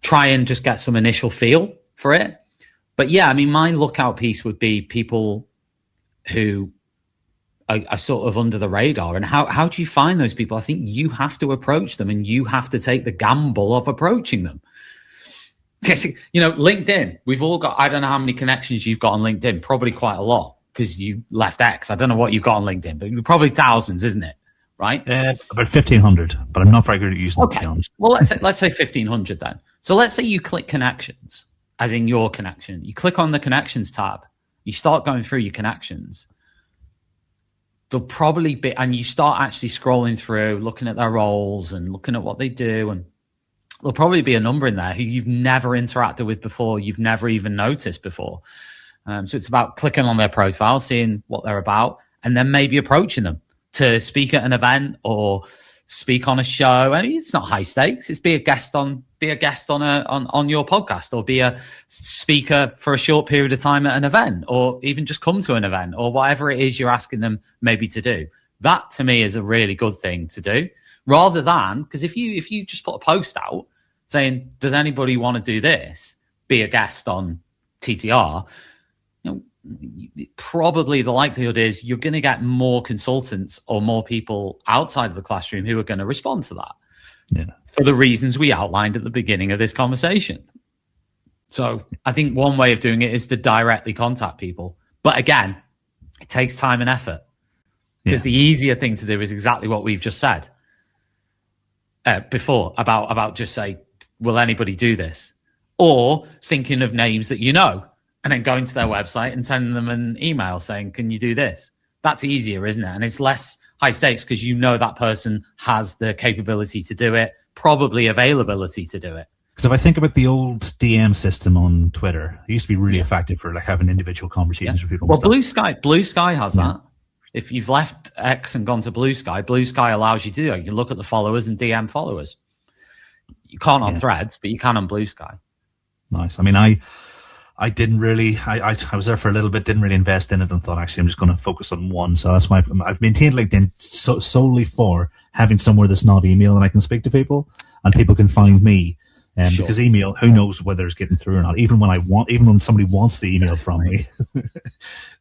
Try and just get some initial feel for it. But yeah, I mean, my lookout piece would be people who are sort of under the radar. And how do you find those people? I think you have to approach them, and you have to take the gamble of approaching them. LinkedIn, we've all got, I don't know how many connections you've got on LinkedIn, probably quite a lot because you left X. I don't know what you've got on LinkedIn, but probably thousands, isn't it? Right? About 1,500, but I'm not very good at using it, to be honest. Well, let's say 1,500 then. So let's say you click connections, as in your connection. You click on the connections tab. You start going through your connections. There'll probably be, and you start actually scrolling through, looking at their roles and looking at what they do. And there'll probably be a number in there who you've never interacted with before. You've never even noticed before. So it's about clicking on their profile, seeing what they're about, and then maybe approaching them to speak at an event or speak on a show. And it's not high stakes. It's be a guest on your podcast, or be a speaker for a short period of time at an event, or even just come to an event, or whatever it is you're asking them maybe to do. That to me is a really good thing to do, rather than, because if you just put a post out saying, does anybody want to do this? Be a guest on TTR. Probably the likelihood is you're going to get more consultants or more people outside of the classroom who are going to respond to that. Yeah. For the reasons we outlined at the beginning of this conversation. So I think one way of doing it is to directly contact people. But again, it takes time and effort, because the easier thing to do is exactly what we've just said before about just say, will anybody do this? Or thinking of names that and then going to their website and sending them an email saying, can you do this? That's easier, isn't it? And it's less high stakes because that person has the capability to do it, probably availability to do it. Because if I think about the old DM system on Twitter, it used to be really effective for having individual conversations with people. Well, Blue Sky has that. If you've left X and gone to Blue Sky allows you to do it. You can look at the followers and DM followers. You can't on Threads, but you can on Blue Sky. Nice. I mean, I didn't really, I was there for a little bit, didn't really invest in it, and thought, actually, I'm just going to focus on one. So that's why I've maintained LinkedIn solely for having somewhere that's not email and I can speak to people and people can find me. Because email, who knows whether it's getting through or not. Even when somebody wants the email from me,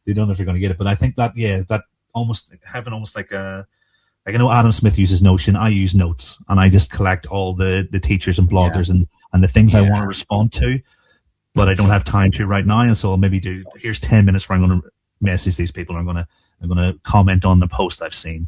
they don't know if they're going to get it. But I think that having almost like I know Adam Smith uses Notion. I use Notes, and I just collect all the teachers and bloggers and the things I want to respond to, but I don't have time to right now. And so I'll maybe here's 10 minutes where I'm going to message these people. I'm going to comment on the post I've seen.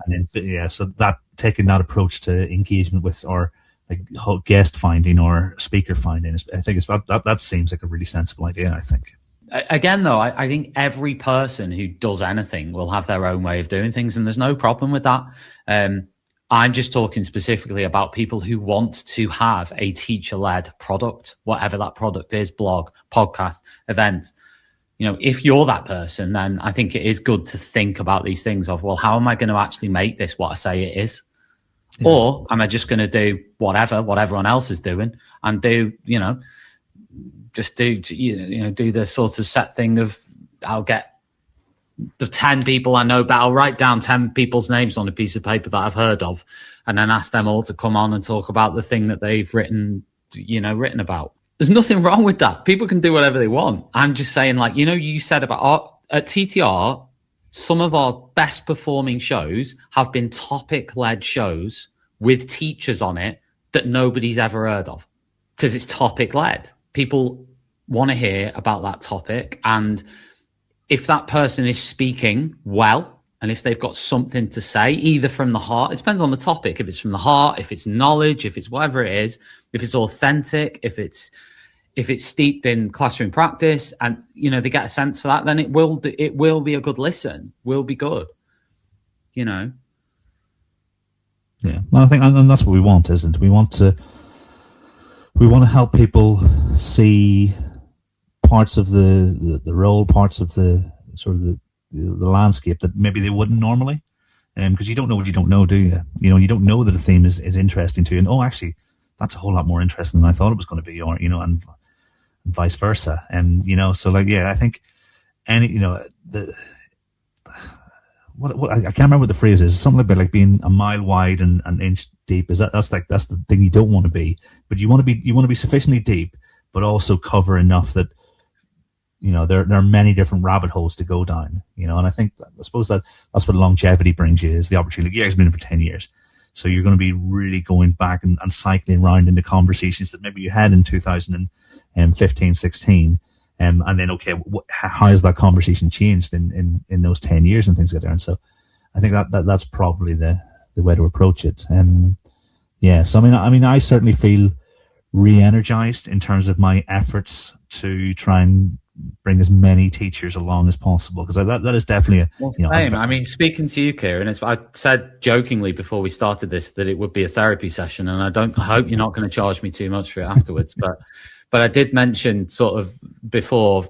And then, so that taking that approach to engagement with, or like guest finding or speaker finding, I think that seems like a really sensible idea, I think. Again, though, I think every person who does anything will have their own way of doing things, and there's no problem with that. I'm just talking specifically about people who want to have a teacher-led product, whatever that product is, blog, podcast, event. If you're that person, then I think it is good to think about these things of, well, how am I going to actually make this what I say it is? Yeah. Or am I just going to do whatever everyone else is doing and do the sort of set thing of, I'll get the 10 people I know, but I'll write down 10 people's names on a piece of paper that I've heard of, and then ask them all to come on and talk about the thing that they've written about. There's nothing wrong with that. People can do whatever they want. I'm just saying, you said about at TTR, some of our best performing shows have been topic-led shows with teachers on it that nobody's ever heard of, because it's topic-led. People want to hear about that topic, and if that person is speaking well, and if they've got something to say, either from the heart, it depends on the topic. If it's from the heart, if it's knowledge, if it's whatever it is, if it's authentic, if it's steeped in classroom practice, and they get a sense for that, then it will be a good listen. Will be good. Yeah, well, I think, and that's what we want, isn't it? We want to we want to help people see parts of the role, parts of the sort of the landscape that maybe they wouldn't normally. Because you don't know what you don't know, do you? You don't know that a theme is interesting to you. And, oh, actually, that's a whole lot more interesting than I thought it was going to be, or, and vice versa. And, so like, yeah, I think what I can't remember what the phrase is. Something about like being a mile wide and an inch deep. That's the thing you don't want to be, but you want to be sufficiently deep, but also cover enough that, there are many different rabbit holes to go down, and I suppose that's what longevity brings you, is the opportunity. Yeah, it's been for 10 years. So you're going to be really going back and cycling around into conversations that maybe you had in 2015, 16. And then, okay, how has that conversation changed in those 10 years and things like that? And so I think that's probably the way to approach it. Yeah, so I mean, I certainly feel re-energized in terms of my efforts to try and bring as many teachers along as possible, because that is definitely same. I mean, speaking to you, Kieran, I said jokingly before we started this that it would be a therapy session, and I hope you're not going to charge me too much for it afterwards, but I did mention sort of before,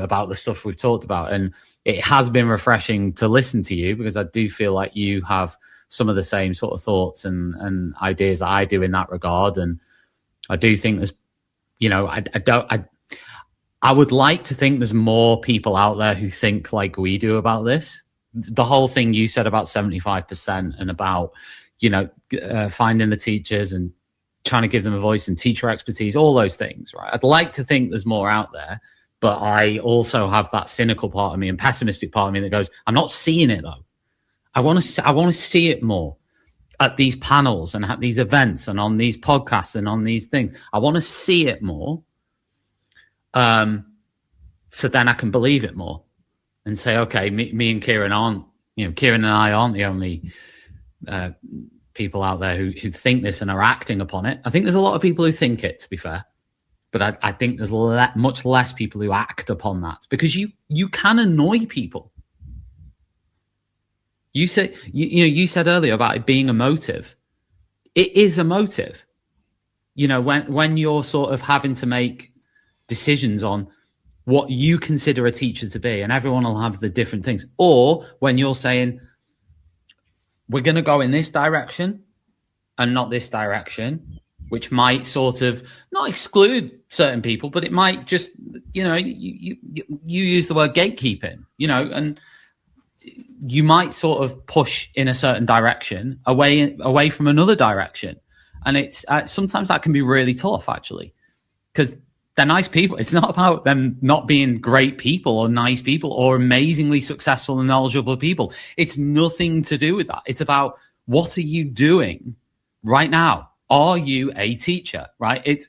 about the stuff we've talked about, and it has been refreshing to listen to you, because I do feel like you have some of the same sort of thoughts and ideas that I do in that regard. And I do think there's, I would like to think there's more people out there who think like we do about this. The whole thing you said about 75% and about, finding the teachers and trying to give them a voice and teacher expertise, all those things, right? I'd like to think there's more out there, but I also have that cynical part of me and pessimistic part of me that goes, I'm not seeing it though. I want to see it more at these panels and at these events and on these podcasts and on these things. I want to see it more. So then I can believe it more and say, okay, me and Kieran aren't, Kieran and I aren't the only people out there who think this and are acting upon it. I think there's a lot of people who think it, to be fair, but I think there's much less people who act upon that, because you can annoy people. You said earlier about it being emotive. It is emotive. When you're sort of having to make decisions on what you consider a teacher to be, and everyone will have the different things, or when you're saying we're going to go in this direction and not this direction, which might sort of not exclude certain people, but it might just, you use the word gatekeeping, and you might sort of push in a certain direction away from another direction. And it's sometimes that can be really tough, actually, because they're nice people. It's not about them not being great people or nice people or amazingly successful and knowledgeable people. It's nothing to do with that. It's about, what are you doing right now? Are you a teacher, right? It's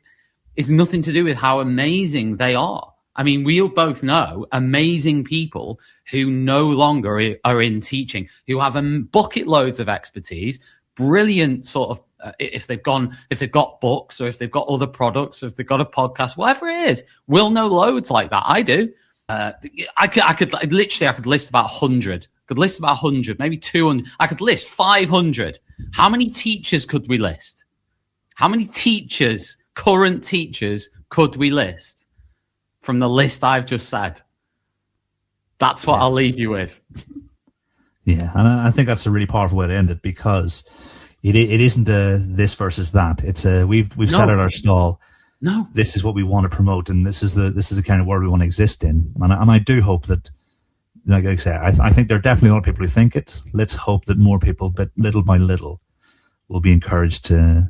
nothing to do with how amazing they are. I mean, we both know amazing people who no longer are in teaching, who have bucket loads of expertise, brilliant sort of, if they've got books, or if they've got other products, or if they've got a podcast, whatever it is, we'll know loads like that. I do. I could list about 100. Could list about 100, maybe 200. I could list 500. How many teachers could we list? How many teachers, current teachers, could we list from the list I've just said? That's what I'll leave you with. Yeah, and I think that's a really powerful way to end it, because it isn't a this versus that. It's a we've set out our stall. No, this is what we want to promote, and this is the kind of world we want to exist in. And I do hope that, like I say, I think there are definitely a lot of people who think it. Let's hope that more people, but little by little, will be encouraged to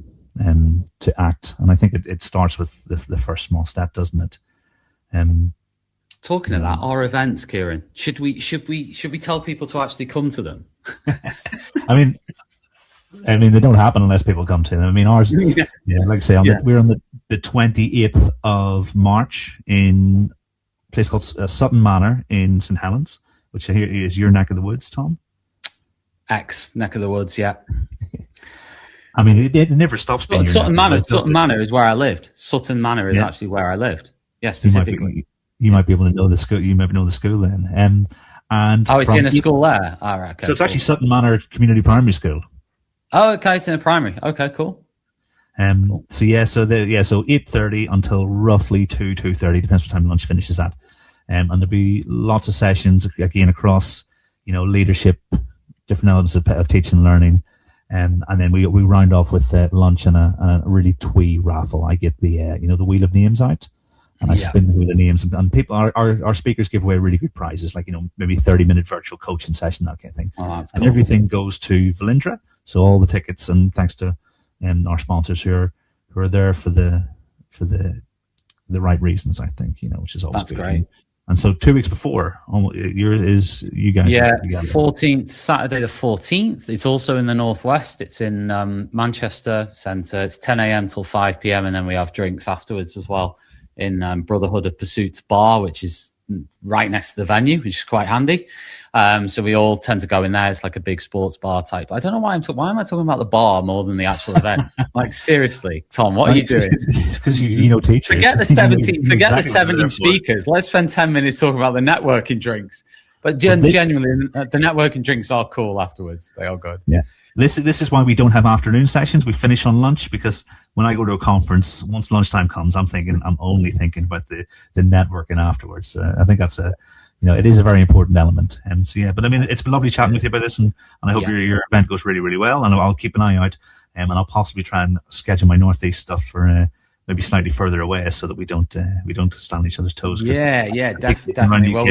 act. And I think it starts with the first small step, doesn't it? Talking of that, our events, Kieran, should we tell people to actually come to them? I mean, they don't happen unless people come to them. I mean, ours, like I say, we're on the 28th of March in a place called Sutton Manor in St. Helens, which I hear is your neck of the woods, Tom. Neck of the woods, yeah. I mean, it never stops being Sutton Manor. Sutton Manor is where I lived. Sutton Manor is actually where I lived. Yes, specifically. You might be able to know the school. You might know the school then. And it's in a school there. All right. Okay, so it's actually Sutton Manor Community Primary School. Oh, okay. It's in a primary. Okay, cool. So 8:30 until roughly 2:30, depends what time lunch finishes at. And there'll be lots of sessions again across, leadership, different elements of teaching and learning. And then we round off with lunch and a really twee raffle. I get the wheel of names out, and I spin the wheel of names, and people, our speakers give away really good prizes, like maybe 30-minute virtual coaching session, that kind of thing. Oh, that's cool. And everything goes to Valindra, so all the tickets, and thanks to our sponsors who are there for the right reasons, I think, which is always that's good. Great. And so 2 weeks before, you guys. Yeah, 14th, Saturday the 14th. It's also in the Northwest. It's in Manchester Centre. It's 10 a.m. till 5 p.m. And then we have drinks afterwards as well in Brotherhood of Pursuits Bar, which is right next to the venue, which is quite handy. So we all tend to go in there. It's like a big sports bar type. I don't know why why am I talking about the bar more than the actual event? Like, seriously, Tom, what are you doing? Because teachers. Forget the 17, forget the 17 speakers. Let's spend 10 minutes talking about the networking drinks. But genuinely, the networking drinks are cool afterwards. They are good. Yeah. This is why we don't have afternoon sessions. We finish on lunch, because when I go to a conference, once lunchtime comes, I'm only thinking about the networking afterwards. I think that's it is a very important element. And so, but I mean, it's been lovely chatting with you about this, and I hope your event goes really, really well. And I'll keep an eye out, and I'll possibly try and schedule my Northeast stuff for maybe slightly further away, so that we don't stand on each other's toes. Definitely. Well,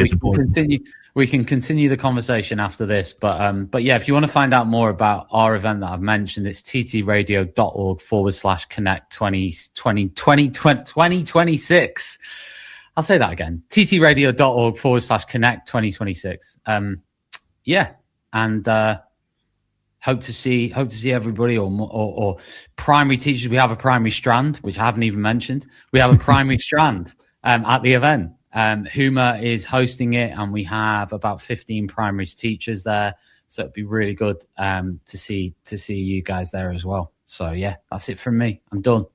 we can continue the conversation after this, but yeah, if you want to find out more about our event that I've mentioned, it's ttradio.org/connect 2026. I'll say that again, ttradio.org/connect 2026. And hope to see everybody or primary teachers. We have a primary strand, which I haven't even mentioned. We have a primary strand at the event. Huma is hosting it, and we have about 15 primary teachers there. So it'd be really good to see you guys there as well. So yeah, that's it from me. I'm done.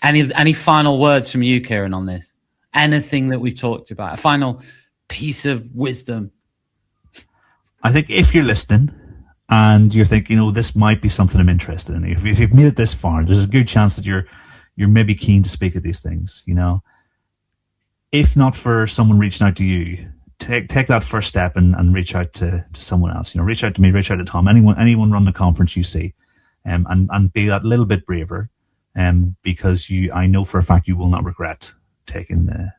Any final words from you, Kieran, on this? Anything that we've talked about? A final piece of wisdom? I think if you're listening and you're thinking, this might be something I'm interested in, if you've made it this far, there's a good chance that you're maybe keen to speak at these things. If not for someone reaching out to you, take that first step and reach out to someone else. Reach out to me, reach out to Tom, anyone run the conference you see, and be that little bit braver, because I know for a fact you will not regret taking the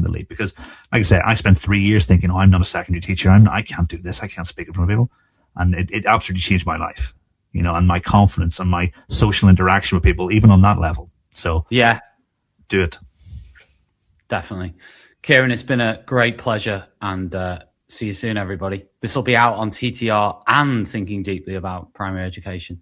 leap. Because, like I say, I spent 3 years thinking, I'm not a secondary teacher, I can't do this, I can't speak in front of people, and it absolutely changed my life, and my confidence and my social interaction with people, even on that level. So yeah, do it. Definitely. Kieran, it's been a great pleasure, and see you soon, everybody. This will be out on TTR and Thinking Deeply About Primary Education.